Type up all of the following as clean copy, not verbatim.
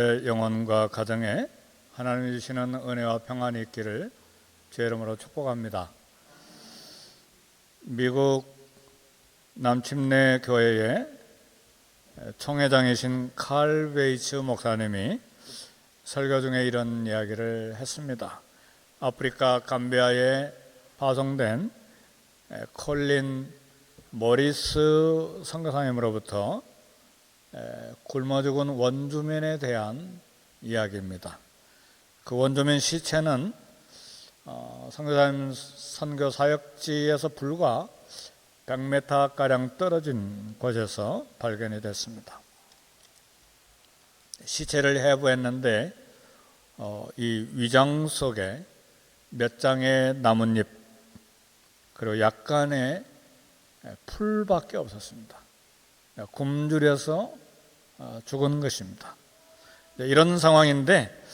영혼과 가정에 하나님이 주시는 은혜와 평안이 있기를 주의 이름으로 축복합니다. 미국 남침내 교회의 총회장이신 칼 베이츠 목사님이 설교 중에 이런 이야기를 했습니다. 아프리카 감비아에 파송된 콜린 모리스 선교사님으로부터 굶어 죽은 원주민에 대한 이야기입니다. 그 원주민 시체는 선교사님 선교 사역지에서 불과 100m가량 떨어진 곳에서 발견이 됐습니다. 시체를 해부했는데 이 위장 속에 몇 장의 나뭇잎 그리고 약간의 풀밖에 없었습니다. 굶주려서 죽은 것입니다. 이런 상황인데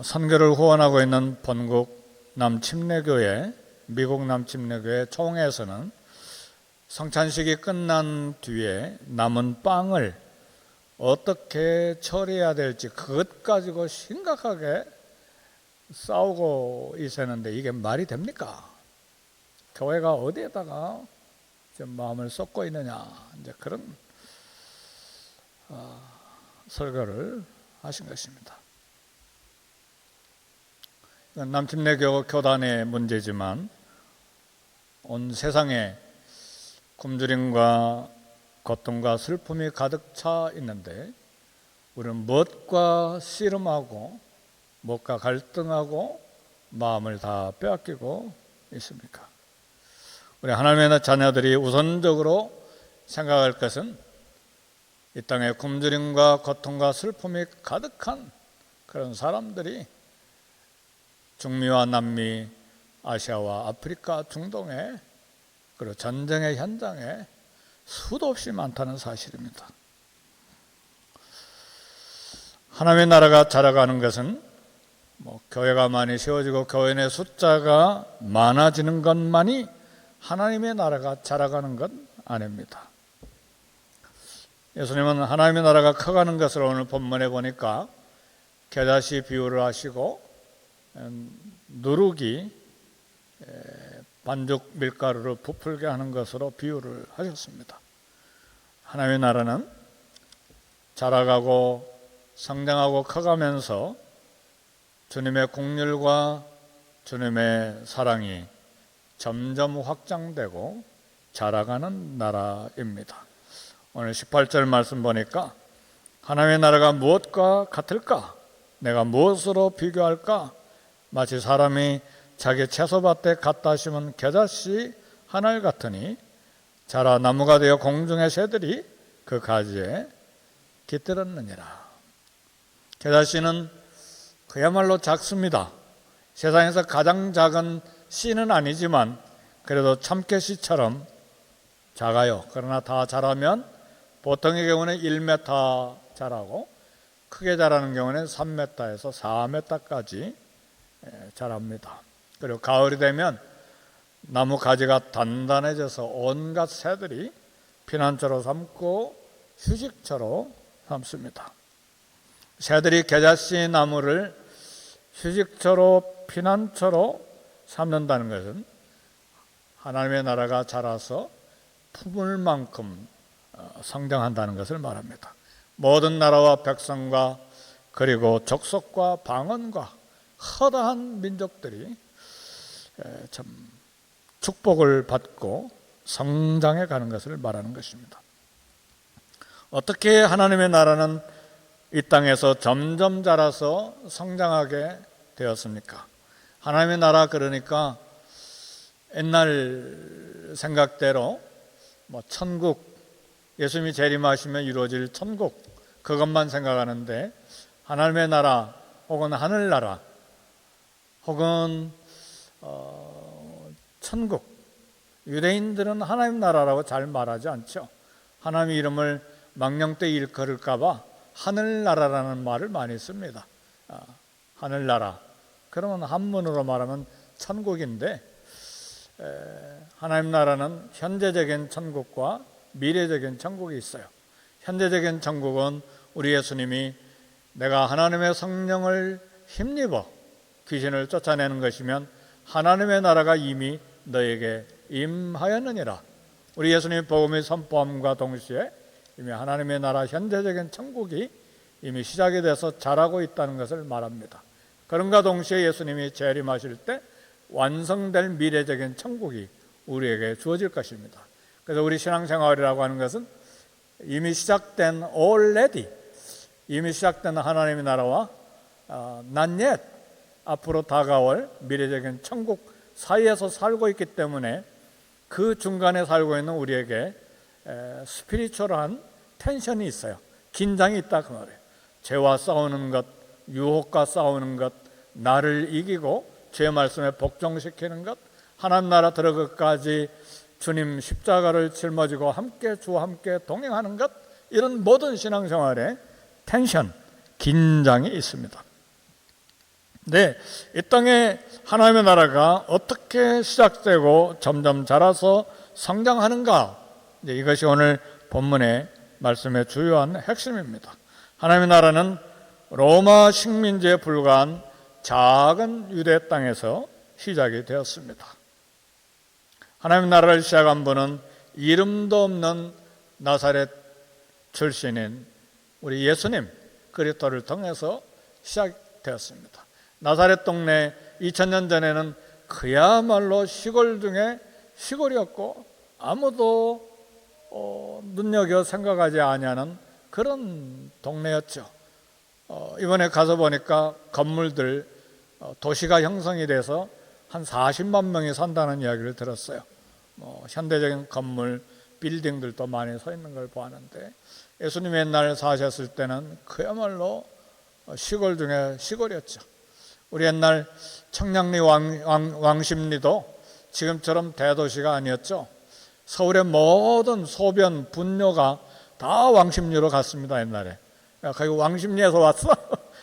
선교를 후원하고 있는 본국 남침내교회, 미국 남침내교회 총회에서는 성찬식이 끝난 뒤에 남은 빵을 어떻게 처리해야 될지 그것 가지고 심각하게 싸우고 있었는데 이게 말이 됩니까? 교회가 어디에다가 마음을 쏟고 있느냐, 이제 그런 설교를 하신 것입니다. 남침내교 교단의 문제지만 온 세상에 굶주림과 고통과 슬픔이 가득 차 있는데 우리는 무엇과 씨름하고 무엇과 갈등하고 마음을 다 빼앗기고 있습니까? 우리 하나님의 자녀들이 우선적으로 생각할 것은 이 땅에 굶주림과 고통과 슬픔이 가득한 그런 사람들이 중미와 남미, 아시아와 아프리카, 중동에 그리고 전쟁의 현장에 수도 없이 많다는 사실입니다. 하나님의 나라가 자라가는 것은 교회가 많이 세워지고 교인의 숫자가 많아지는 것만이 하나님의 나라가 자라가는 건 아닙니다. 예수님은 하나님의 나라가 커가는 것을 오늘 본문에 보니까 겨자씨 비유를 하시고 누룩이 반죽 밀가루를 부풀게 하는 것으로 비유를 하셨습니다. 하나님의 나라는 자라가고 성장하고 커가면서 주님의 공률과 주님의 사랑이 점점 확장되고 자라가는 나라입니다. 오늘 18절 말씀 보니까 하나님의 나라가 무엇과 같을까? 내가 무엇으로 비교할까? 마치 사람이 자기 채소밭에 갖다 심은 겨자씨 한 알 같으니 자라 나무가 되어 공중의 새들이 그 가지에 깃들었느니라. 겨자씨는 그야말로 작습니다. 세상에서 가장 작은 씨는 아니지만 그래도 참깨씨처럼 작아요. 그러나 다 자라면 보통의 경우는 1m 자라고 크게 자라는 경우는 3m에서 4m까지 자랍니다. 그리고 가을이 되면 나무 가지가 단단해져서 온갖 새들이 피난처로 삼고 휴식처로 삼습니다. 새들이 겨자씨 나무를 휴식처로 피난처로 삼는다는 것은 하나님의 나라가 자라서 품을 만큼 성장한다는 것을 말합니다. 모든 나라와 백성과 그리고 족속과 방언과 허다한 민족들이 참 축복을 받고 성장해 가는 것을 말하는 것입니다. 어떻게 하나님의 나라는 이 땅에서 점점 자라서 성장하게 되었습니까? 하나님의 나라 그러니까 옛날 생각대로 천국, 예수님이 재림하시면 이루어질 천국 그것만 생각하는데 하나님의 나라 혹은 하늘나라 혹은 천국, 유대인들은 하나님 나라라고 잘 말하지 않죠. 하나님의 이름을 망령되이 일컬을까 봐 하늘나라라는 말을 많이 씁니다. 하늘나라 그러면 한문으로 말하면 천국인데 하나님 나라는 현재적인 천국과 미래적인 천국이 있어요. 현재적인 천국은 우리 예수님이 내가 하나님의 성령을 힘입어 귀신을 쫓아내는 것이면 하나님의 나라가 이미 너에게 임하였느니라. 우리 예수님의 복음이 선포함과 동시에 이미 하나님의 나라 현재적인 천국이 이미 시작이 돼서 자라고 있다는 것을 말합니다. 그런가 동시에 예수님이 재림하실 때 완성될 미래적인 천국이 우리에게 주어질 것입니다. 그래서 우리 신앙생활이라고 하는 것은 이미 시작된 already, 이미 시작된 하나님의 나라와 not yet, 앞으로 다가올 미래적인 천국 사이에서 살고 있기 때문에 그 중간에 살고 있는 우리에게 스피리추얼한 텐션이 있어요. 긴장이 있다 그 말이에요. 죄와 싸우는 것, 유혹과 싸우는 것, 나를 이기고 죄 말씀에 복종시키는 것, 하나님 나라 들어가기까지 주님 십자가를 짊어지고 함께 주와 함께 동행하는 것, 이런 모든 신앙생활에 텐션, 긴장이 있습니다. 네, 이 땅에 하나님의 나라가 어떻게 시작되고 점점 자라서 성장하는가, 이것이 오늘 본문의 말씀의 주요한 핵심입니다. 하나님의 나라는 로마 식민지에 불과한 작은 유대 땅에서 시작이 되었습니다. 하나님의 나라를 시작한 분은 이름도 없는 나사렛 출신인 우리 예수님 그리스도를 통해서 시작되었습니다. 나사렛 동네 2000년 전에는 그야말로 시골 중에 시골이었고 아무도 눈여겨 생각하지 아니하는 그런 동네였죠. 이번에 가서 보니까 건물들, 도시가 형성이 돼서 한 40만 명이 산다는 이야기를 들었어요. 현대적인 건물, 빌딩들도 많이 서 있는 걸 보았는데, 예수님 옛날 사셨을 때는 그야말로 시골 중에 시골이었죠. 우리 옛날 청량리 왕십리도 지금처럼 대도시가 아니었죠. 서울의 모든 소변, 분뇨가 다 왕십리로 갔습니다. 옛날에. 야, 거기 왕십리에서 왔어?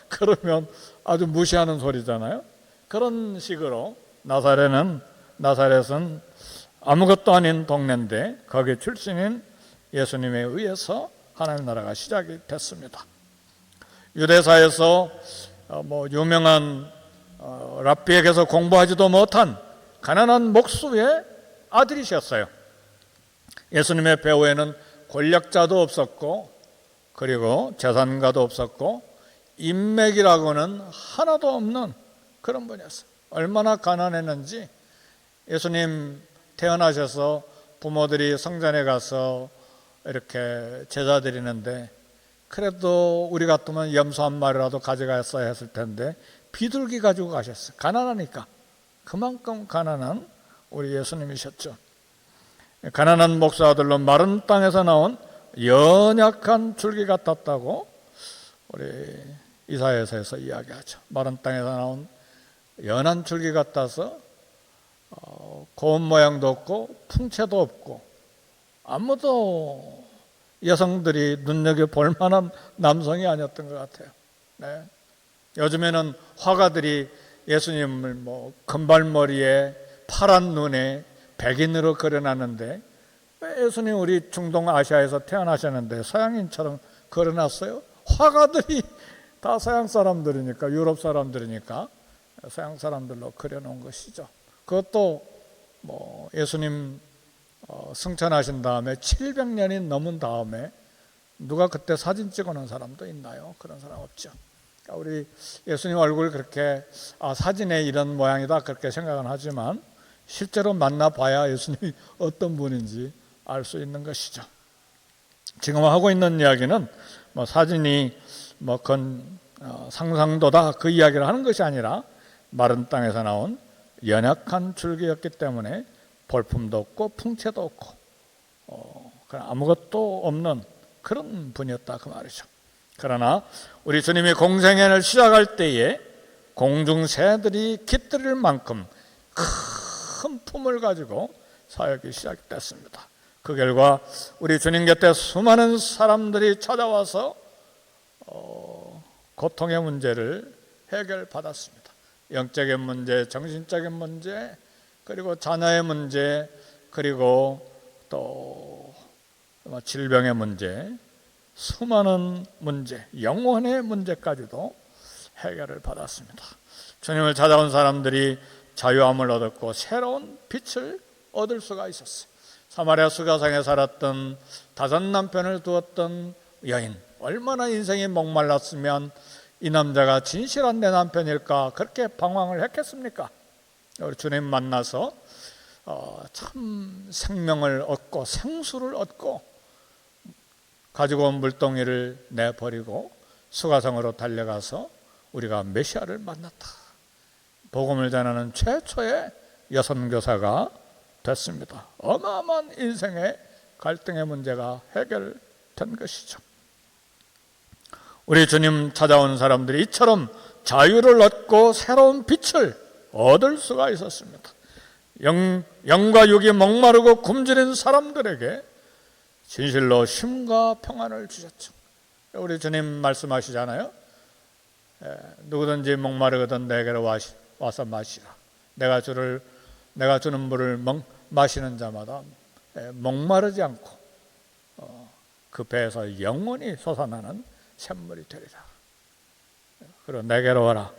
그러면 아주 무시하는 소리잖아요. 그런 식으로 나사렛은 아무것도 아닌 동네인데 거기 출신인 예수님에 의해서 하나님 나라가 시작이 됐습니다. 유대사에서 유명한 랍비에게서 공부하지도 못한 가난한 목수의 아들이셨어요. 예수님의 배후에는 권력자도 없었고, 그리고 재산가도 없었고, 인맥이라고는 하나도 없는 그런 분이었어요. 얼마나 가난했는지, 예수님 태어나셔서 부모들이 성전에 가서 이렇게 제사 드리는데, 그래도 우리 같으면 염소 한 마리라도 가져갔어야 했을 텐데 비둘기 가지고 가셨어요. 가난하니까. 그만큼 가난한 우리 예수님이셨죠. 가난한 목수 아들로 마른 땅에서 나온 연약한 줄기 같았다고 우리 이사야서에서 이야기하죠. 마른 땅에서 나온 연한 줄기 같아서 고운 모양도 없고 풍채도 없고 아무도 여성들이 눈여겨볼 만한 남성이 아니었던 것 같아요. 네. 요즘에는 화가들이 예수님을 금발머리에 파란 눈에 백인으로 그려놨는데, 왜 예수님 우리 중동 아시아에서 태어나셨는데 서양인처럼 그려놨어요? 화가들이 다 서양 사람들이니까, 유럽 사람들이니까 서양 사람들로 그려놓은 것이죠. 그것도 예수님 승천하신 다음에 700년이 넘은 다음에 누가 그때 사진 찍어놓은 사람도 있나요? 그런 사람 없죠. 우리 예수님 얼굴 그렇게 사진에 이런 모양이다 그렇게 생각은 하지만 실제로 만나봐야 예수님이 어떤 분인지 알 수 있는 것이죠. 지금 하고 있는 이야기는 사진이 그건 상상도다 그 이야기를 하는 것이 아니라 마른 땅에서 나온 연약한 줄기였기 때문에 볼품도 없고 풍채도 없고 아무것도 없는 그런 분이었다 그 말이죠. 그러나 우리 주님이 공생애를 시작할 때에 공중 새들이 깃들일 만큼 큰 품을 가지고 사역이 시작됐습니다. 그 결과 우리 주님 곁에 수많은 사람들이 찾아와서 고통의 문제를 해결받았습니다. 영적인 문제, 정신적인 문제, 그리고 자녀의 문제, 그리고 또 질병의 문제, 수많은 문제, 영혼의 문제까지도 해결을 받았습니다. 주님을 찾아온 사람들이 자유함을 얻었고 새로운 빛을 얻을 수가 있었어요. 사마리아 수가성에 살았던 다섯 남편을 두었던 여인, 얼마나 인생이 목말랐으면 이 남자가 진실한 내 남편일까 그렇게 방황을 했겠습니까? 우리 주님 만나서 참 생명을 얻고 생수를 얻고 가지고 온 물동이를 내버리고 수가성으로 달려가서 우리가 메시아를 만났다. 복음을 전하는 최초의 여선교사가 됐습니다. 어마어마한 인생의 갈등의 문제가 해결된 것이죠. 우리 주님 찾아온 사람들이 이처럼 자유를 얻고 새로운 빛을 얻을 수가 있었습니다. 영과 육이 목마르고 굶주린 사람들에게 진실로 쉼과 평안을 주셨죠. 우리 주님 말씀하시잖아요. 누구든지 목마르거든 내게로 와서 마시라. 내가 주는 물을 마시는 자마다 목마르지 않고 그 배에서 영원히 솟아나는 샘물이 되리라. 그리고 내게로 와라.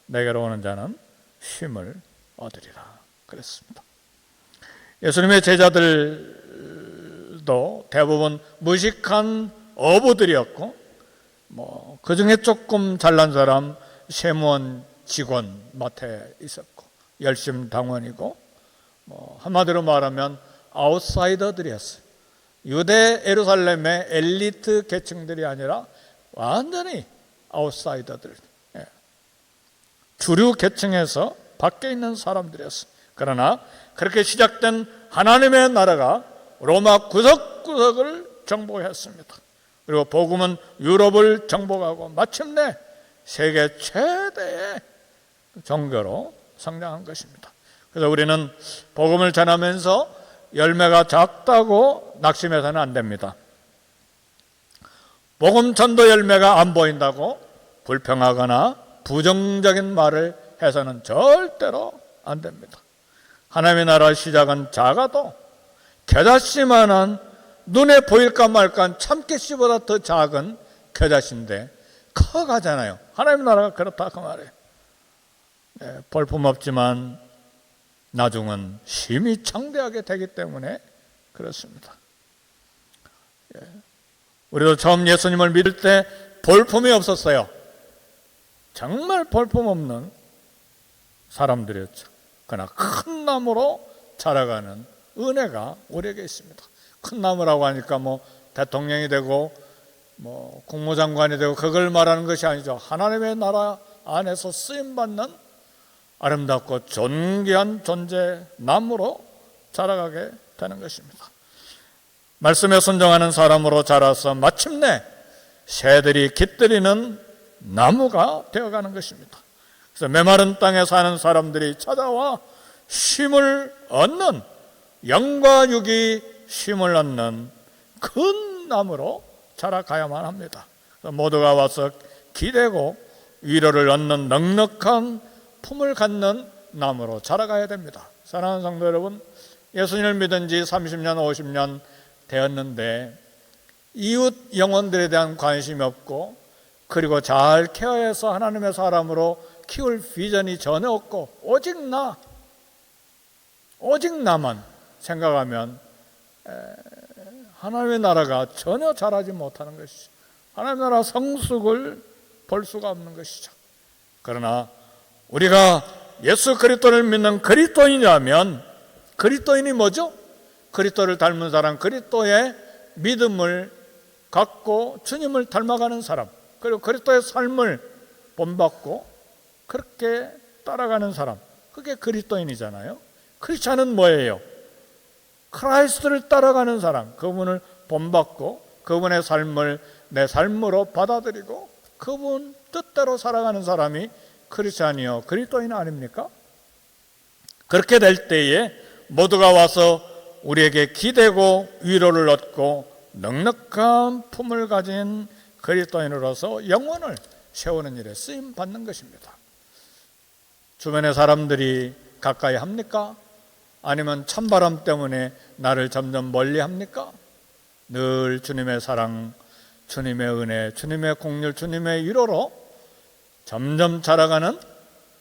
내게로 오는 자는 쉼을 얻으리라. 그랬습니다. 예수님의 제자들도 대부분 무식한 어부들이었고, 그 중에 조금 잘난 사람 세무원 직원 맡에 있었고, 열심당원이고, 한마디로 말하면 아웃사이더들이었어요. 유대 예루살렘의 엘리트 계층들이 아니라 완전히 아웃사이더들, 주류 계층에서 밖에 있는 사람들이었어요. 그러나 그렇게 시작된 하나님의 나라가 로마 구석구석을 정복했습니다. 그리고 복음은 유럽을 정복하고 마침내 세계 최대의 종교로 성장한 것입니다. 그래서 우리는 복음을 전하면서 열매가 작다고 낙심해서는 안 됩니다. 복음 전도 열매가 안 보인다고 불평하거나 부정적인 말을 해서는 절대로 안 됩니다. 하나님의 나라의 시작은 작아도 겨자씨만한 눈에 보일까 말까 참깨씨보다 더 작은 겨자씨인데 커가잖아요. 하나님의 나라가 그렇다 그 말이에요. 볼품없지만 나중은 힘이 창대하게 되기 때문에 그렇습니다. 우리도 처음 예수님을 믿을 때 볼품이 없었어요. 정말 볼품없는 사람들이었죠. 그러나 큰 나무로 자라가는 은혜가 우리에게 있습니다. 큰 나무라고 하니까 대통령이 되고 국무장관이 되고 그걸 말하는 것이 아니죠. 하나님의 나라 안에서 쓰임받는 아름답고 존귀한 존재 나무로 자라가게 되는 것입니다. 말씀에 순종하는 사람으로 자라서 마침내 새들이 깃들이는 나무가 되어가는 것입니다. 그래서 메마른 땅에 사는 사람들이 찾아와 쉼을 얻는, 영과 육이 쉼을 얻는 큰 나무로 자라가야만 합니다. 모두가 와서 기대고 위로를 얻는 넉넉한 품을 갖는 나무로 자라가야 됩니다. 사랑하는 성도 여러분, 예수님을 믿은 지 30년, 50년 되었는데 이웃 영혼들에 대한 관심이 없고, 그리고 잘 케어해서 하나님의 사람으로 키울 비전이 전혀 없고 오직 나만 생각하면 하나님의 나라가 전혀 자라지 못하는 것이죠. 하나님의 나라 성숙을 볼 수가 없는 것이죠. 그러나 우리가 예수 그리스도를 믿는 그리스도인이라면, 그리스도인이 뭐죠? 그리스도를 닮은 사람, 그리스도의 믿음을 갖고 주님을 닮아가는 사람, 그리고 그리스도의 삶을 본받고 그렇게 따라가는 사람, 그게 그리스도인이잖아요. 크리스찬은 뭐예요? 크라이스트를 따라가는 사람, 그분을 본받고 그분의 삶을 내 삶으로 받아들이고 그분 뜻대로 살아가는 사람이 크리스찬이요 그리스도인 아닙니까? 그렇게 될 때에 모두가 와서 우리에게 기대고 위로를 얻고 넉넉한 품을 가진 그리스도인으로서 영혼을 세우는 일에 쓰임 받는 것입니다. 주변의 사람들이 가까이 합니까? 아니면 찬바람 때문에 나를 점점 멀리 합니까? 늘 주님의 사랑, 주님의 은혜, 주님의 공률, 주님의 위로로 점점 자라가는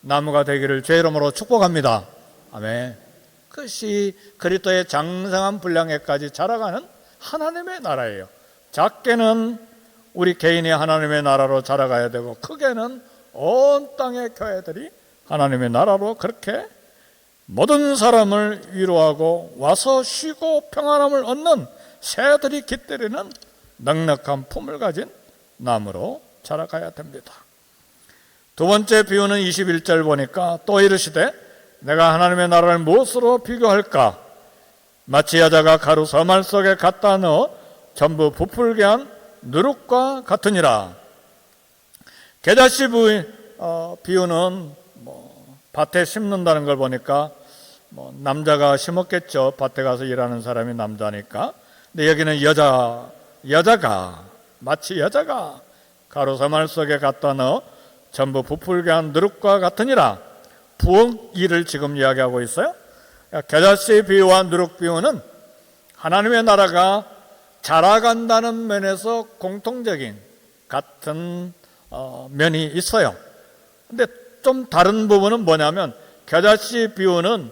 나무가 되기를 주의 이름으로 축복합니다. 아멘. 그것이 그리스도의 장성한 분량에까지 자라가는 하나님의 나라예요. 작게는 우리 개인이 하나님의 나라로 자라가야 되고, 크게는 온 땅의 교회들이 하나님의 나라로 그렇게 모든 사람을 위로하고 와서 쉬고 평안함을 얻는 새들이 깃들이는 넉넉한 품을 가진 나무로 자라가야 됩니다. 두 번째 비유는 21절 보니까 또 이르시되 내가 하나님의 나라를 무엇으로 비교할까? 마치 여자가 가루 서말 속에 갖다 넣어 전부 부풀게 한 누룩과 같으니라. 겨자씨 비유는 밭에 심는다는 걸 보니까 남자가 심었겠죠. 밭에 가서 일하는 사람이 남자니까. 근데 여기는 여자가 마치 여자가 가루 서말 속에 갖다 넣어 전부 부풀게 한 누룩과 같으니라. 부엌일을 지금 이야기하고 있어요. 겨자씨 비유와 누룩 비유는 하나님의 나라가 자라간다는 면에서 공통적인 같은 면이 있어요. 근데 좀 다른 부분은 뭐냐면, 겨자씨 비유는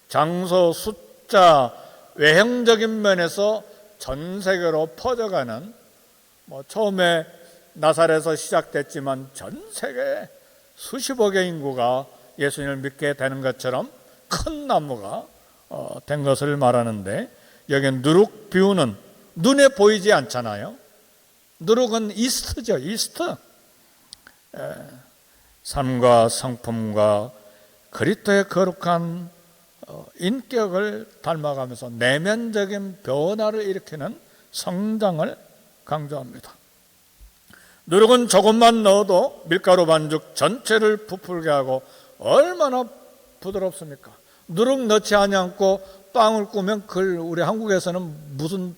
장소, 숫자, 외형적인 면에서 전 세계로 퍼져가는, 처음에 나사렛에서 시작됐지만 전 세계 수십억의 인구가 예수님을 믿게 되는 것처럼 큰 나무가 된 것을 말하는데, 여기 누룩 비유는 눈에 보이지 않잖아요. 누룩은 이스트죠. 이스트. 삶과 성품과 그리스도의 거룩한 인격을 닮아가면서 내면적인 변화를 일으키는 성장을 강조합니다. 누룩은 조금만 넣어도 밀가루 반죽 전체를 부풀게 하고 얼마나 부드럽습니까? 누룩 넣지 않고 빵을 꾸면 그걸 우리 한국에서는 무슨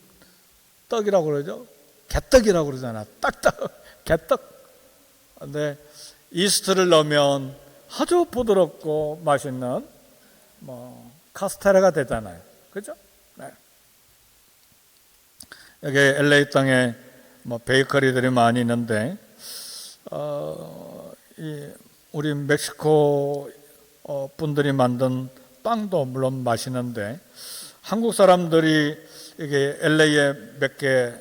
떡이라고 그러죠? 개떡이라고 그러잖아. 딱딱 개떡. 근데 이스트를 넣으면 아주 부드럽고 맛있는 카스테라가 되잖아요. 그죠? 네. 여기 LA 땅에 베이커리들이 많이 있는데, 우리 멕시코 분들이 만든 빵도 물론 맛있는데, 한국 사람들이 이게 LA에 몇 개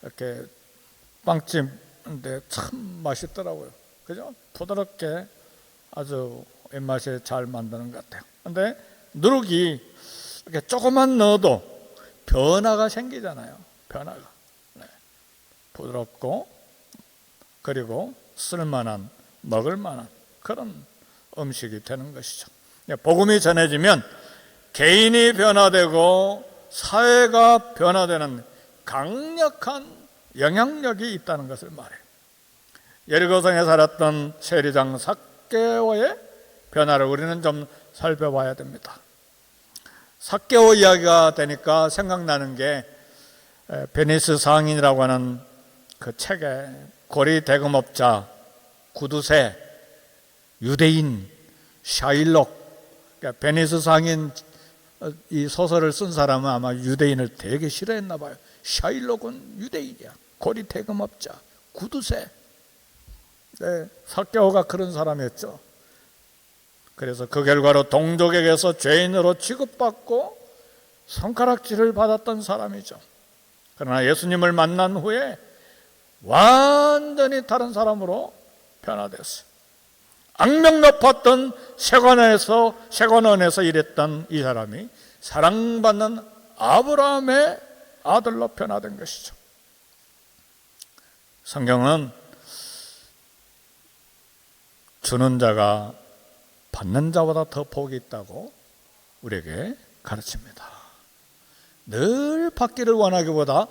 이렇게 빵집인데 참 맛있더라고요. 그죠? 부드럽게 아주 입맛에 잘 만드는 것 같아요. 근데 누룩이 이렇게 조금만 넣어도 변화가 생기잖아요. 변화가. 네. 부드럽고, 그리고 쓸만한, 먹을만한 그런 음식이 되는 것이죠. 복음이 전해지면 개인이 변화되고 사회가 변화되는 강력한 영향력이 있다는 것을 말해요. 여리고성에 살았던 세리장 삭개오의 변화를 우리는 좀 살펴봐야 됩니다. 삭개오 이야기가 되니까 생각나는 게 베니스 상인이라고 하는 그 책에 고리 대금업자, 구두쇠, 유대인, 샤일록, 그러니까 베니스 상인 이 소설을 쓴 사람은 아마 유대인을 되게 싫어했나 봐요. 샤일록은 유대인이야. 고리 대금업자, 구두쇠. 네, 삭개오가 그런 사람이었죠. 그래서 그 결과로 동족에게서 죄인으로 취급받고 손가락질을 받았던 사람이죠. 그러나 예수님을 만난 후에 완전히 다른 사람으로 변화됐어요. 악명 높았던 세관원에서 일했던 이 사람이 사랑받는 아브라함의 아들로 변화된 것이죠. 성경은 주는 자가 받는 자보다 더 복이 있다고 우리에게 가르칩니다. 늘 받기를 원하기보다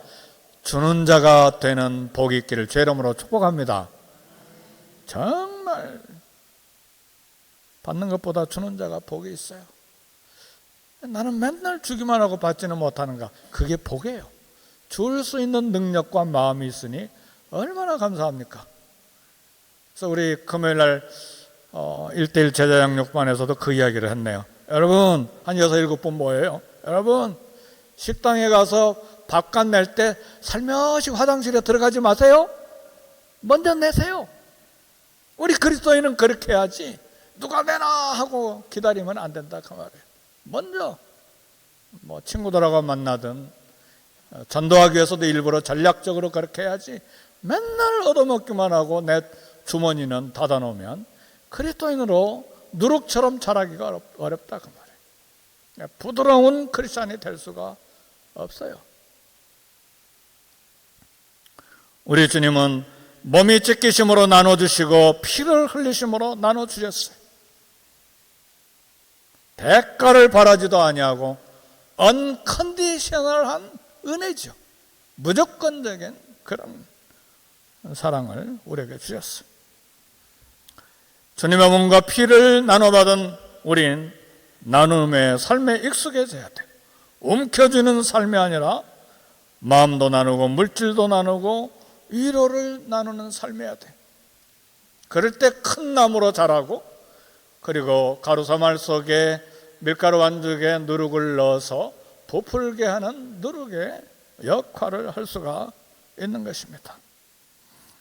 주는 자가 되는 복이 있기를 주의 이름으로 축복합니다. 정말 받는 것보다 주는 자가 복이 있어요. 나는 맨날 주기만 하고 받지는 못하는가? 그게 복이에요. 줄 수 있는 능력과 마음이 있으니 얼마나 감사합니까? 그래서 우리 금요일날 1:1 제자양육반에서도 그 이야기를 했네요. 여러분, 한 6, 7분 모여요. 여러분, 식당에 가서 밥값 낼 때 살며시 화장실에 들어가지 마세요. 먼저 내세요. 우리 그리스도인은 그렇게 해야지 누가 내나 하고 기다리면 안 된다 그 말이에요. 먼저 친구들하고 만나든 전도하기 위해서도 일부러 전략적으로 그렇게 해야지 맨날 얻어먹기만 하고 내 주머니는 닫아놓으면 그리스도인으로 누룩처럼 자라기가 어렵다 그 말이에요. 부드러운 크리스찬이 될 수가 없어요. 우리 주님은 몸이 찢기심으로 나눠주시고 피를 흘리심으로 나눠주셨어요. 대가를 바라지도 아니하고 언컨디셔널한 은혜죠. 무조건적인 그런 사랑을 우리에게 주셨어요. 주님의 몸과 피를 나눠받은 우린 나눔의 삶에 익숙해져야 돼요. 움켜쥐는 삶이 아니라 마음도 나누고 물질도 나누고 위로를 나누는 삶이어야 돼요. 그럴 때 큰 나무로 자라고, 그리고 가루사말 속에 밀가루 반죽에 누룩을 넣어서 부풀게 하는 누룩의 역할을 할 수가 있는 것입니다.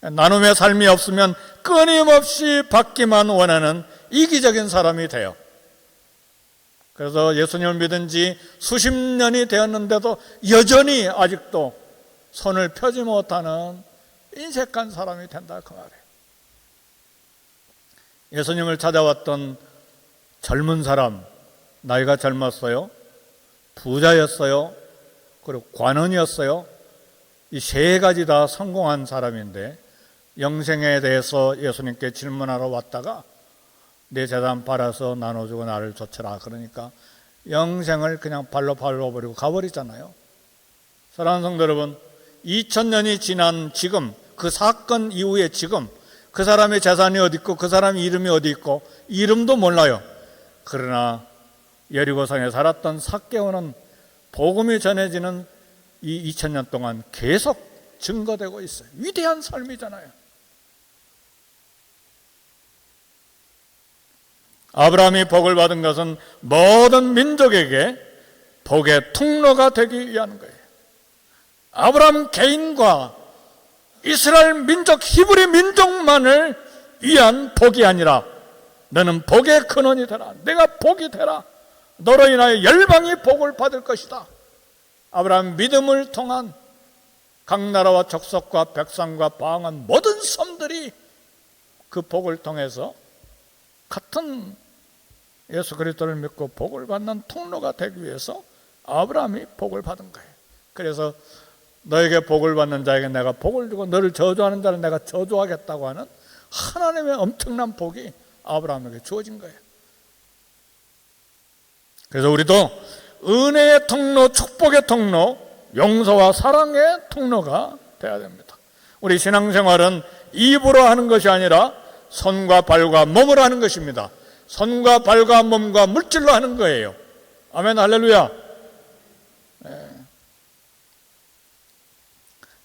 나눔의 삶이 없으면 끊임없이 받기만 원하는 이기적인 사람이 돼요. 그래서 예수님을 믿은 지 수십 년이 되었는데도 여전히 아직도 손을 펴지 못하는 인색한 사람이 된다 그 말이에요. 예수님을 찾아왔던 젊은 사람, 나이가 젊었어요, 부자였어요, 그리고 관원이었어요. 이 세 가지 다 성공한 사람인데 영생에 대해서 예수님께 질문하러 왔다가 내 재산 팔아서 나눠주고 나를 좇으라 그러니까 영생을 그냥 발로 밟아버리고 가버리잖아요. 사랑하는 성도 여러분, 2000년이 지난 지금, 그 사건 이후에 지금 그 사람의 재산이 어디 있고 그 사람의 이름이 어디 있고 이름도 몰라요. 그러나 여리고성에 살았던 삭개오는 복음이 전해지는 이 2000년 동안 계속 증거되고 있어요. 위대한 삶이잖아요. 아브라함이 복을 받은 것은 모든 민족에게 복의 통로가 되기 위한 거예요. 아브라함 개인과 이스라엘 민족, 히브리 민족만을 위한 복이 아니라 너는 복의 근원이 되라, 내가 복이 되라, 너로 인하여 열방이 복을 받을 것이다. 아브라함 믿음을 통한 각 나라와 족속과 백성과 방한 모든 섬들이 그 복을 통해서 같은 예수 그리스도를 믿고 복을 받는 통로가 되기 위해서 아브라함이 복을 받은 거예요. 그래서 너에게 복을 받는 자에게 내가 복을 주고 너를 저주하는 자를 내가 저주하겠다고 하는 하나님의 엄청난 복이 아브라함에게 주어진 거예요. 그래서 우리도 은혜의 통로, 축복의 통로, 용서와 사랑의 통로가 되어야 됩니다. 우리 신앙생활은 입으로 하는 것이 아니라 손과 발과 몸으로 하는 것입니다. 손과 발과 몸과 물질로 하는 거예요. 아멘, 할렐루야.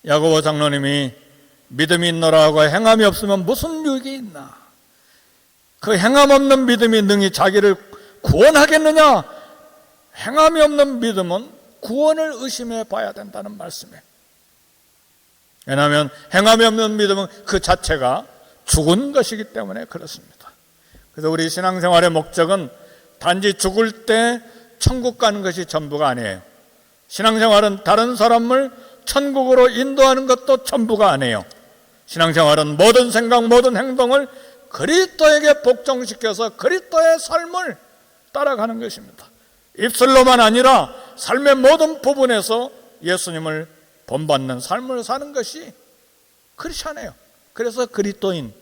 야고보 장로님이 믿음이 있노라고 행함이 없으면 무슨 유익이 있나? 그 행함 없는 믿음이 능히 자기를 구원하겠느냐? 행함이 없는 믿음은 구원을 의심해 봐야 된다는 말씀이에요. 왜냐하면 행함이 없는 믿음은 그 자체가 죽은 것이기 때문에 그렇습니다. 그래서 우리 신앙생활의 목적은 단지 죽을 때 천국 가는 것이 전부가 아니에요. 신앙생활은 다른 사람을 천국으로 인도하는 것도 전부가 아니에요. 신앙생활은 모든 생각, 모든 행동을 그리스도에게 복종시켜서 그리스도의 삶을 따라가는 것입니다. 입술로만 아니라 삶의 모든 부분에서 예수님을 본받는 삶을 사는 것이 크리스찬이에요. 그래서 그리스도인,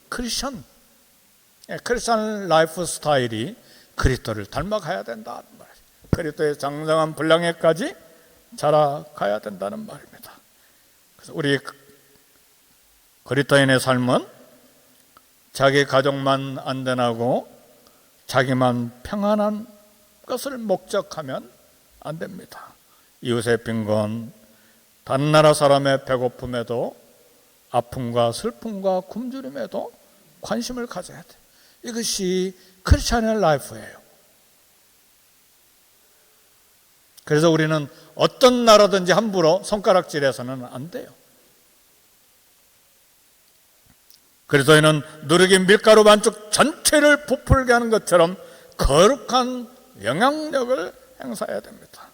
크리스천 라이프 스타일이 그리스도를 닮아가야 된다는 말이에요. 그리스도의 장성한 분량에까지 자라가야 된다는 말입니다. 그래서 우리 그리스도인의 삶은 자기 가족만 안전하고 자기만 평안한 것을 목적하면 안 됩니다. 이웃의 빈곤, 다른 나라 사람의 배고픔에도, 아픔과 슬픔과 굶주림에도 관심을 가져야 돼. 이것이 크리스찬의 라이프예요. 그래서 우리는 어떤 나라든지 함부로 손가락질해서는 안 돼요. 그래서 저희는 누룩이 밀가루 반죽 전체를 부풀게 하는 것처럼 거룩한 영향력을 행사해야 됩니다.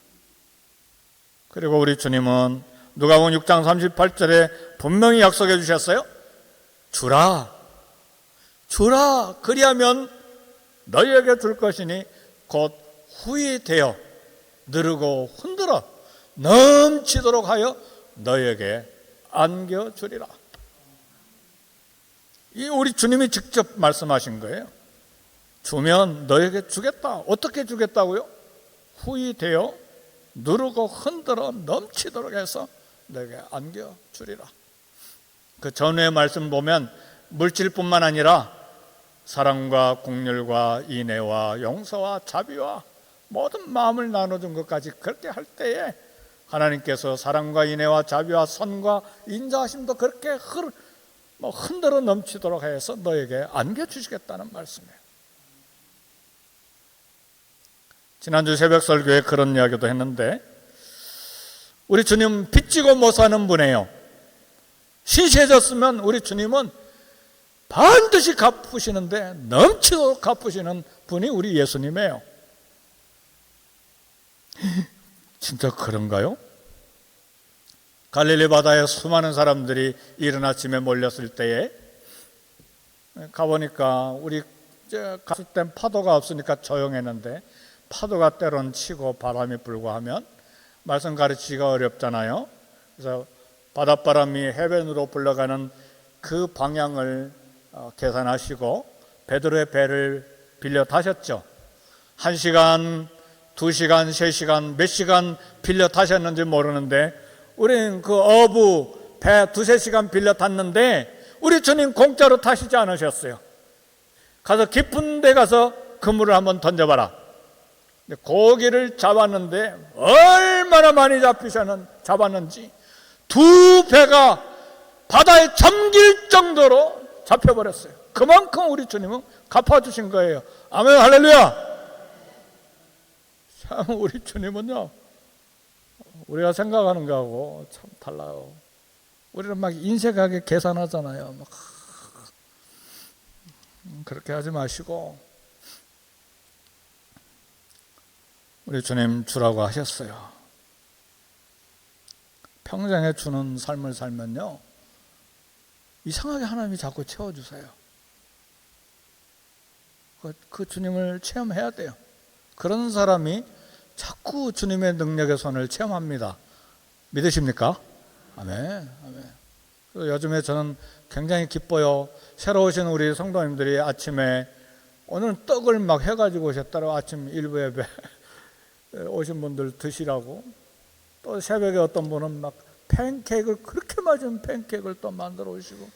그리고 우리 주님은 누가복음 6장 38절에 분명히 약속해 주셨어요. 주라 그리하면 너희에게 줄 것이니 곧 후히 되어 누르고 흔들어 넘치도록 하여 너희에게 안겨주리라. 이 우리 주님이 직접 말씀하신 거예요. 주면 너에게 주겠다. 어떻게 주겠다고요? 후히 되어 누르고 흔들어 넘치도록 해서 너에게 안겨주리라. 그 전후의 말씀 보면 물질뿐만 아니라 사랑과 긍휼과 인애와 용서와 자비와 모든 마음을 나눠준 것까지 그렇게 할 때에 하나님께서 사랑과 인애와 자비와 선과 인자하심도 그렇게 흔들어 넘치도록 해서 너에게 안겨주시겠다는 말씀이에요. 지난주 새벽 설교에 그런 이야기도 했는데 우리 주님 빚지고 못 사는 분이에요. 시시해졌으면 우리 주님은 반드시 갚으시는데 넘치도록 갚으시는 분이 우리 예수님이에요. 진짜 그런가요? 갈릴리 바다에 수많은 사람들이 이른 아침에 몰렸을 때에 가보니까 우리 갔을 땐 파도가 없으니까 조용했는데 파도가 때론 치고 바람이 불고 하면 말씀 가르치기가 어렵잖아요. 그래서 바닷바람이 해변으로 불러가는 그 방향을 계산하시고 베드로의 배를 빌려 타셨죠. 1시간, 2시간, 3시간, 몇 시간 빌려 타셨는지 모르는데 우리는 그 어부 배 2-3시간 빌려 탔는데 우리 주님 공짜로 타시지 않으셨어요. 가서 깊은 데 가서 그물을 한번 던져봐라. 고기를 잡았는데 얼마나 많이 잡았는지 두 배가 바다에 잠길 정도로 잡혀버렸어요. 그만큼 우리 주님은 갚아주신 거예요. 아멘, 할렐루야. 참 우리 주님은요 우리가 생각하는 거하고 참 달라요. 우리는 막 인색하게 계산하잖아요. 막 그렇게 하지 마시고 우리 주님 주라고 하셨어요. 평생에 주는 삶을 살면요 이상하게 하나님이 자꾸 채워주세요. 그 주님을 체험해야 돼요. 그런 사람이 자꾸 주님의 능력의 손을 체험합니다. 믿으십니까? 아멘. 아멘. 요즘에 저는 굉장히 기뻐요. 새로 오신 우리 성도님들이 아침에 오늘은 떡을 막 해가지고 오셨더라고. 아침 일부 예배 오신 분들 드시라고. 또 새벽에 어떤 분은 막 팬케이크를 그렇게 맞은 팬케이크를 또 만들어 오시고,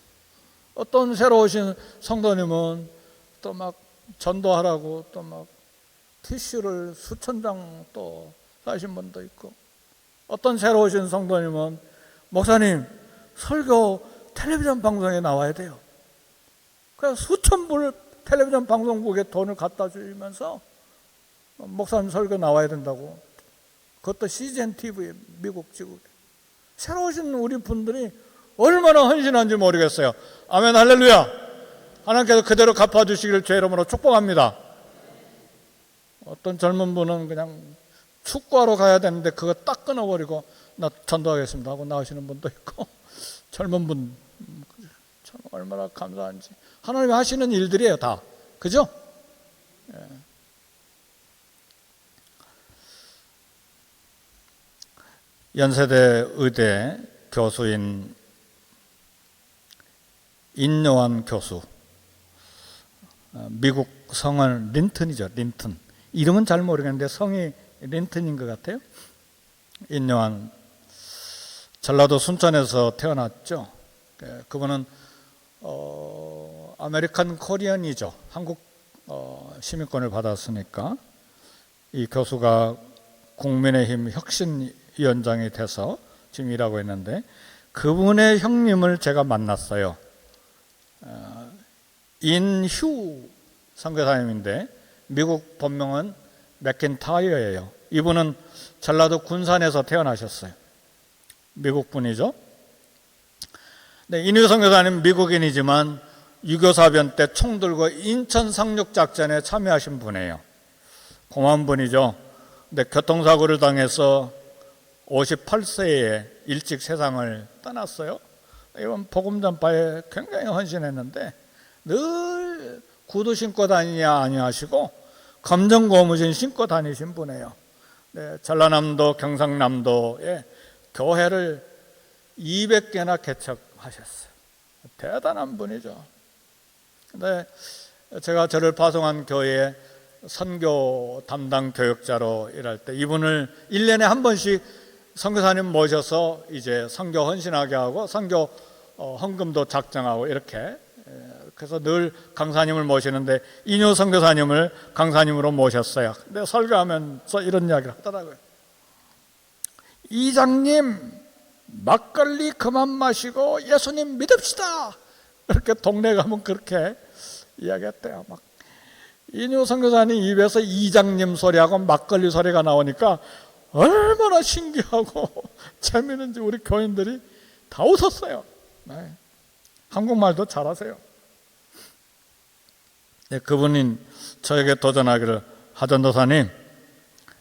어떤 새로 오신 성도님은 또 막 전도하라고 또 막 티슈를 수천 장 또 사신 분도 있고, 어떤 새로 오신 성도님은 목사님 설교 텔레비전 방송에 나와야 돼요. 그래서 수천 불 텔레비전 방송국에 돈을 갖다 주면서 목사님 설교 나와야 된다고. 그것도 CGN TV에 미국 지국에. 새로 오신 우리 분들이 얼마나 헌신한지 모르겠어요. 아멘, 할렐루야. 하나님께서 그대로 갚아주시기를 주의 이름으로 축복합니다. 어떤 젊은 분은 그냥 축구하러 가야 되는데 그거 딱 끊어버리고 나 전도하겠습니다 하고 나오시는 분도 있고, 젊은 분 참 얼마나 감사한지. 하나님이 하시는 일들이에요 다. 그죠? 예. 연세대 의대 교수인 인요한 교수, 미국 성은 린튼이죠. 린튼. 이름은 잘 모르겠는데 성이 린튼인 것 같아요. 인요한, 전라도 순천에서 태어났죠. 그분은 아메리칸 코리언이죠. 한국 시민권을 받았으니까 이 교수가 국민의힘 혁신위원장이 돼서 지금 일하고 있는데, 그분의 형님을 제가 만났어요. 인휴 선교사님인데 미국 본명은 맥킨타이어예요. 이분은 전라도 군산에서 태어나셨어요. 미국 분이죠. 네, 인유 선교사님 미국인이지만 유교사변 때 총 들고 인천 상륙작전에 참여하신 분이에요. 고마운 분이죠. 근데 교통사고를 당해서 58세에 일찍 세상을 떠났어요. 이번 복음 전파에 굉장히 헌신했는데 늘 구두 신고 다니냐 아니하시고 검정 고무신 신고 다니신 분이에요. 네, 전라남도 경상남도에 교회를 200개나 개척하셨어요. 대단한 분이죠. 근데 제가 저를 파송한 교회에 선교 담당 교역자로 일할 때 이분을 1년에 한 번씩 선교사님 모셔서 이제 선교 헌신하게 하고 선교 헌금도 작정하고 이렇게, 그래서 늘 강사님을 모시는데 인유 선교사님을 강사님으로 모셨어요. 근데 설교하면서 이런 이야기를 하더라고요. 이장님, 막걸리 그만 마시고 예수님 믿읍시다. 이렇게 동네 가면 그렇게 이야기했대요. 막 인유 선교사님 입에서 이장님 소리하고 막걸리 소리가 나오니까 얼마나 신기하고 재미있는지 우리 교인들이 다 웃었어요. 네. 한국말도 잘하세요. 네, 그분이 저에게 도전하기를, 하전도사님,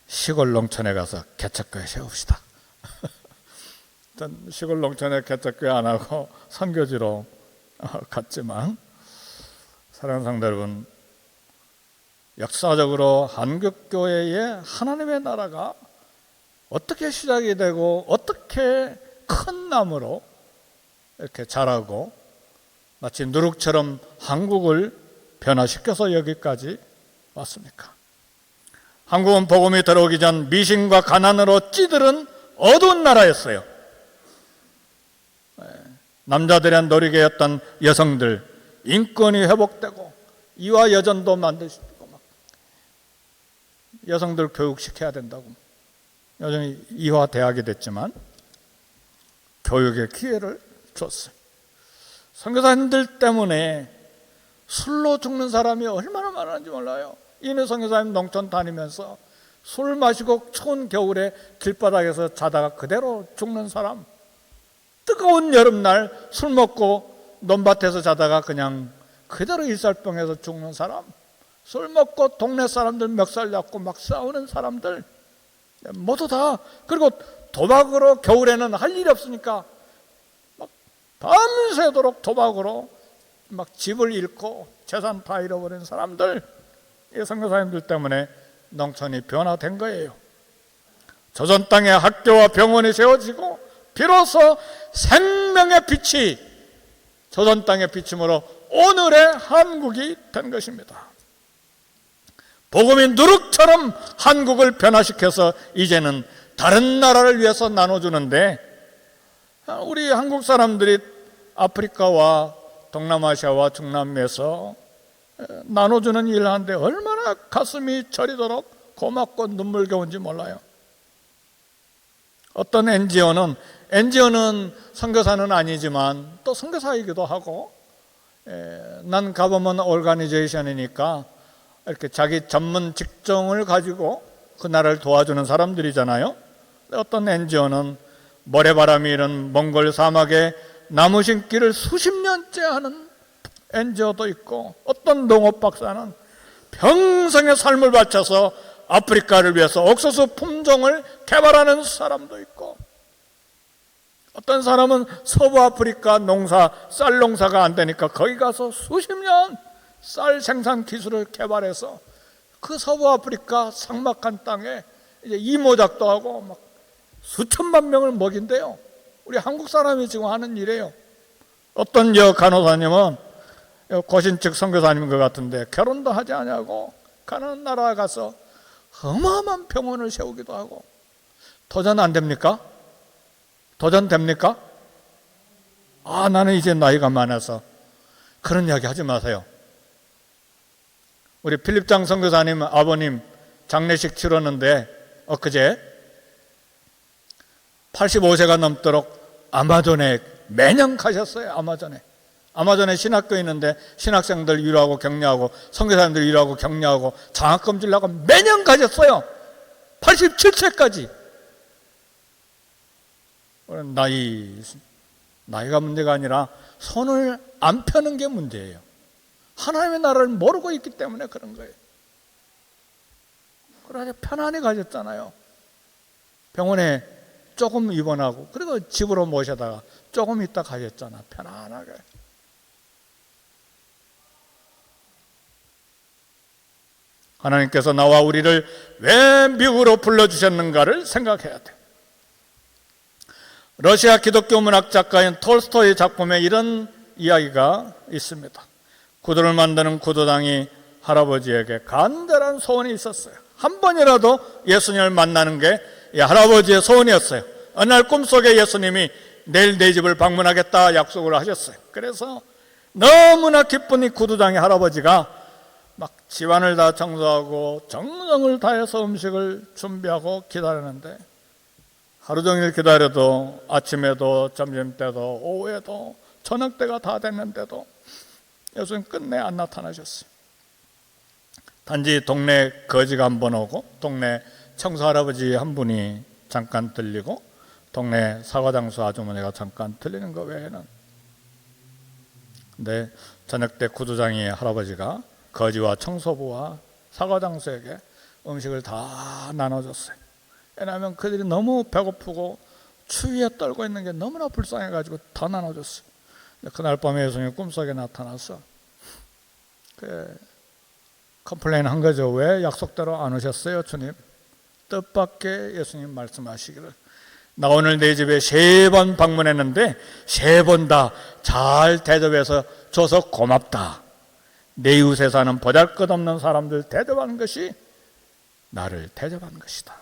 시골 농촌에 가서 개척교회 세웁시다. 시골 농촌에 개척교회 안 하고 선교지로 갔지만, 사랑하는 성도 여러분, 역사적으로 한국교회의 하나님의 나라가 어떻게 시작이 되고 어떻게 큰 나무로 이렇게 자라고 마치 누룩처럼 한국을 변화시켜서 여기까지 왔습니까? 한국은 복음이 들어오기 전 미신과 가난으로 찌들은 어두운 나라였어요. 남자들의 놀이개였던 여성들, 인권이 회복되고 이화 여전도 만드시고 막 여성들 교육시켜야 된다고. 여전히 이화 대학이 됐지만 교육의 기회를 줬어요. 선교사님들 때문에 술로 죽는 사람이 얼마나 많은지 몰라요. 인유 선교사님 농촌 다니면서 술 마시고 추운 겨울에 길바닥에서 자다가 그대로 죽는 사람, 뜨거운 여름날 술 먹고 논밭에서 자다가 그냥 그대로 일살병에서 죽는 사람, 술 먹고 동네 사람들 멱살 잡고 막 싸우는 사람들 모두 다, 그리고 도박으로 겨울에는 할 일이 없으니까 막 밤새도록 도박으로 막 집을 잃고 재산 다 잃어버린 사람들, 이 선교사님들 때문에 농촌이 변화된 거예요. 조선 땅에 학교와 병원이 세워지고 비로소 생명의 빛이 조선 땅에 비침으로 오늘의 한국이 된 것입니다. 복음이 누룩처럼 한국을 변화시켜서 이제는 다른 나라를 위해서 나눠주는데, 우리 한국 사람들이 아프리카와 동남아시아와 중남미에서 나눠주는 일을 하는데 얼마나 가슴이 저리도록 고맙고 눈물겨운지 몰라요. 어떤 NGO는 선교사는 아니지만 또 선교사이기도 하고, 난 가버먼 오르가니제이션이니까 이렇게 자기 전문 직종을 가지고 그 나라를 도와주는 사람들이잖아요. 어떤 NGO는 모래바람이 이런 몽골 사막에 나무 심기를 수십 년째 하는 NGO도 있고, 어떤 농업 박사는 평생의 삶을 바쳐서 아프리카를 위해서 옥수수 품종을 개발하는 사람도 있고, 어떤 사람은 서부 아프리카 농사, 쌀 농사가 안 되니까 거기 가서 수십 년 쌀 생산 기술을 개발해서 그 서부 아프리카 삭막한 땅에 이제 이모작도 하고 막 수천만 명을 먹인대요. 우리 한국 사람이 지금 하는 일이에요. 어떤 간호사님은 고신측 선교사님인 것 같은데 결혼도 하지 않냐고 가나안 나라에 가서 어마어마한 병원을 세우기도 하고. 도전 안 됩니까? 도전됩니까? 나는 이제 나이가 많아서. 그런 이야기 하지 마세요. 우리 필립장 선교사님 아버님 장례식 치렀는데 엊그제 85세가 넘도록 아마존에 매년 가셨어요. 아마존에 신학교 있는데 신학생들 위로하고 격려하고 선교사님들 위로하고 격려하고 장학금 주려고 매년 가셨어요. 87세까지. 나이가 문제가 아니라 손을 안 펴는 게 문제예요. 하나님의 나라를 모르고 있기 때문에 그런 거예요. 그래서 편안히 가셨잖아요. 병원에 조금 입원하고 그리고 집으로 모셔다가 조금 있다 가셨잖아. 편안하게. 하나님께서 나와 우리를 왜 미국으로 불러주셨는가를 생각해야 돼. 러시아 기독교 문학 작가인 톨스토이의 작품에 이런 이야기가 있습니다. 구두를 만드는 구두당이 할아버지에게 간절한 소원이 있었어요. 한 번이라도 예수님을 만나는 게 이 할아버지의 소원이었어요. 어느 날 꿈속에 예수님이 내일 내 집을 방문하겠다 약속을 하셨어요. 그래서 너무나 기쁜 이 구두당의 할아버지가 막 집안을 다 청소하고 정성을 다해서 음식을 준비하고 기다리는데 하루 종일 기다려도 아침에도 점심때도 오후에도 저녁때가 다 됐는데도 예수님 끝내 안 나타나셨어요. 단지 동네 거지가 한 번 오고 동네 청소 할아버지 한 분이 잠깐 들리고 동네 사과장수 아주머니가 잠깐 들리는 거 외에는. 근데 저녁 때 구두장이 할아버지가 거지와 청소부와 사과장수에게 음식을 다 나눠줬어요. 왜냐하면 그들이 너무 배고프고 추위에 떨고 있는 게 너무나 불쌍해가지고 더 나눠줬어요. 그날 밤에 예수님이 꿈속에 나타나서 컴플레인 한 거죠. 왜 약속대로 안 오셨어요, 주님? 뜻밖의 예수님 말씀하시기를 나 오늘 내 집에 3번 방문했는데 3번 다 잘 대접해서 줘서 고맙다. 내 이웃에 사는 보잘것없는 사람들 대접하는 것이 나를 대접하는 것이다.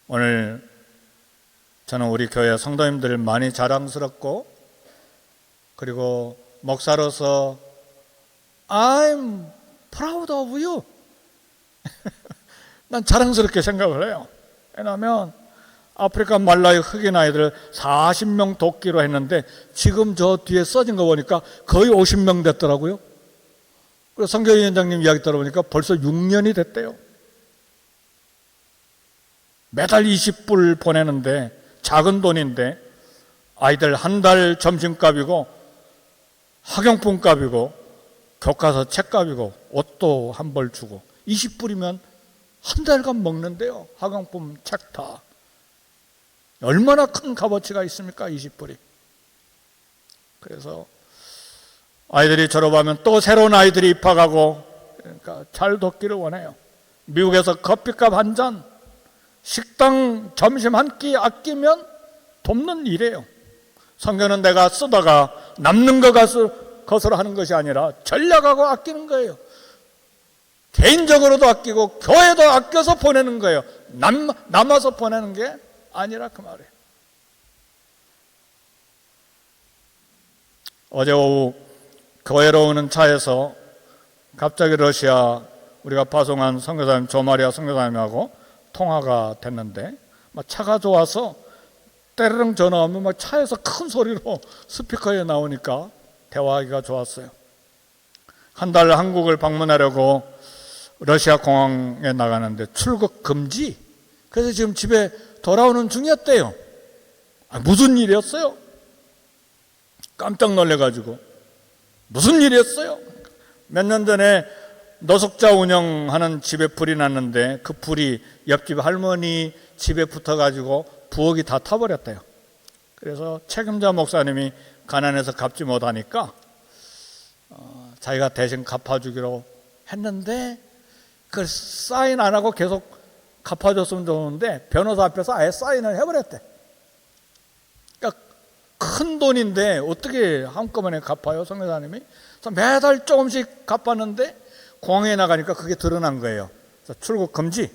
오늘 저는 우리 교회 성도님들 많이 자랑스럽고 그리고 목사로서 I'm proud of you. 난 자랑스럽게 생각을 해요. 왜냐하면 아프리카 말라유 흑인 아이들 40명 돕기로 했는데 지금 저 뒤에 써진 거 보니까 거의 50명 됐더라고요. 그리고 선교위원장님 이야기 들어보니까 벌써 6년이 됐대요. 매달 20불 보내는데 작은 돈인데 아이들 한 달 점심값이고 학용품 값이고 교과서 책값이고 옷도 한 벌 주고 20불이면 한 달간 먹는데요. 학용품 책 다. 얼마나 큰 값어치가 있습니까? 20불이. 그래서 아이들이 졸업하면 또 새로운 아이들이 입학하고 그러니까 잘 돕기를 원해요. 미국에서 커피값 한 잔, 식당 점심 한 끼 아끼면 돕는 일이에요. 성경은 내가 쓰다가 남는 것으로 하는 것이 아니라 전략하고 아끼는 거예요. 개인적으로도 아끼고 교회도 아껴서 보내는 거예요. 남아서 보내는 게 아니라 그 말이에요. 어제 오후 교회로 오는 차에서 갑자기 러시아 우리가 파송한 선교사님 조마리아 선교사님하고 통화가 됐는데 막 차가 좋아서 때르릉 전화하면 막 차에서 큰 소리로 스피커에 나오니까 대화하기가 좋았어요. 한 달 한국을 방문하려고 러시아 공항에 나가는데 출국 금지. 그래서 지금 집에 돌아오는 중이었대요. 무슨 일이었어요? 깜짝 놀래가지고 무슨 일이었어요? 몇 년 전에 노숙자 운영하는 집에 불이 났는데 그 불이 옆집 할머니 집에 붙어가지고 부엌이 다 타버렸대요. 그래서 책임자 목사님이 가난해서 갚지 못하니까 자기가 대신 갚아주기로 했는데 그걸 사인 안 하고 계속 갚아줬으면 좋은데 변호사 앞에서 아예 사인을 해버렸대. 그러니까 큰 돈인데 어떻게 한꺼번에 갚아요, 선교사님이? 그래서 매달 조금씩 갚았는데 공항에 나가니까 그게 드러난 거예요. 그래서 출국 금지.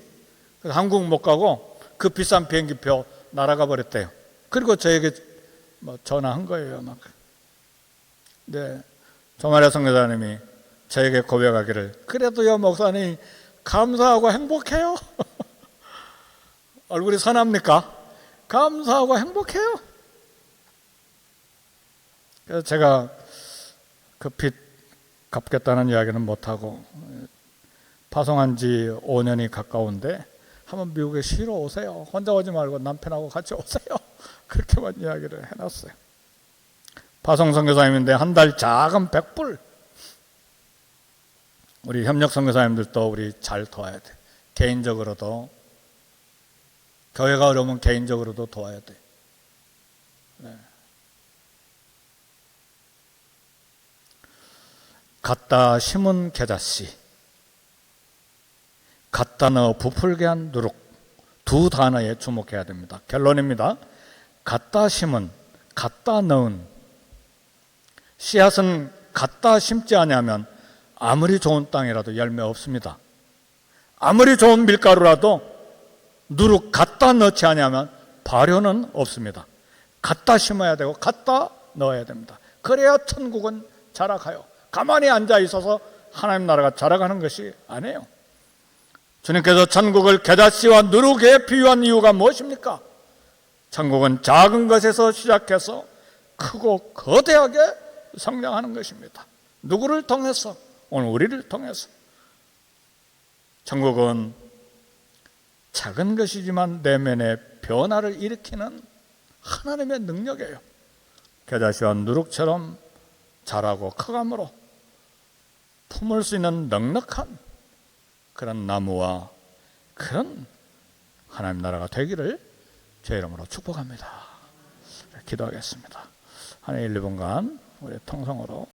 그래서 한국 못 가고 그 비싼 비행기표 날아가 버렸대요. 그리고 저에게 전화한 거예요. 막. 네, 조마리아 선교사님이 저에게 고백하기를 그래도요 목사님 감사하고 행복해요. 얼굴이 선합니까? 감사하고 행복해요. 그래서 제가 그 빚 갚겠다는 이야기는 못하고 파송한 지 5년이 가까운데 한번 미국에 쉬러 오세요. 혼자 오지 말고 남편하고 같이 오세요. 그렇게만 이야기를 해놨어요. 파송 선교사님인데 한 달 자금 100불. 우리 협력 선교사님들도 우리 잘 도와야 돼. 개인적으로도, 교회가 어려우면 개인적으로도 도와야 돼. 네. 갖다 심은 겨자씨, 갖다 넣어 부풀게 한 누룩, 두 단어에 주목해야 됩니다. 결론입니다. 갖다 심은, 갖다 넣은. 씨앗은 갖다 심지 않으면 아무리 좋은 땅이라도 열매 없습니다. 아무리 좋은 밀가루라도 누룩 갖다 넣지 않으면 발효는 없습니다. 갖다 심어야 되고 갖다 넣어야 됩니다. 그래야 천국은 자라가요. 가만히 앉아 있어서 하나님 나라가 자라가는 것이 아니에요. 주님께서 천국을 겨자씨와 누룩에 비유한 이유가 무엇입니까? 천국은 작은 것에서 시작해서 크고 거대하게 성장하는 것입니다. 누구를 통해서? 오늘 우리를 통해서. 천국은 작은 것이지만 내면의 변화를 일으키는 하나님의 능력이에요. 겨자씨와 누룩처럼 자라고 커감으로 품을 수 있는 넉넉한 그런 나무와 그런 하나님 나라가 되기를 제 이름으로 축복합니다. 기도하겠습니다. 한 1, 2분간 우리 통성으로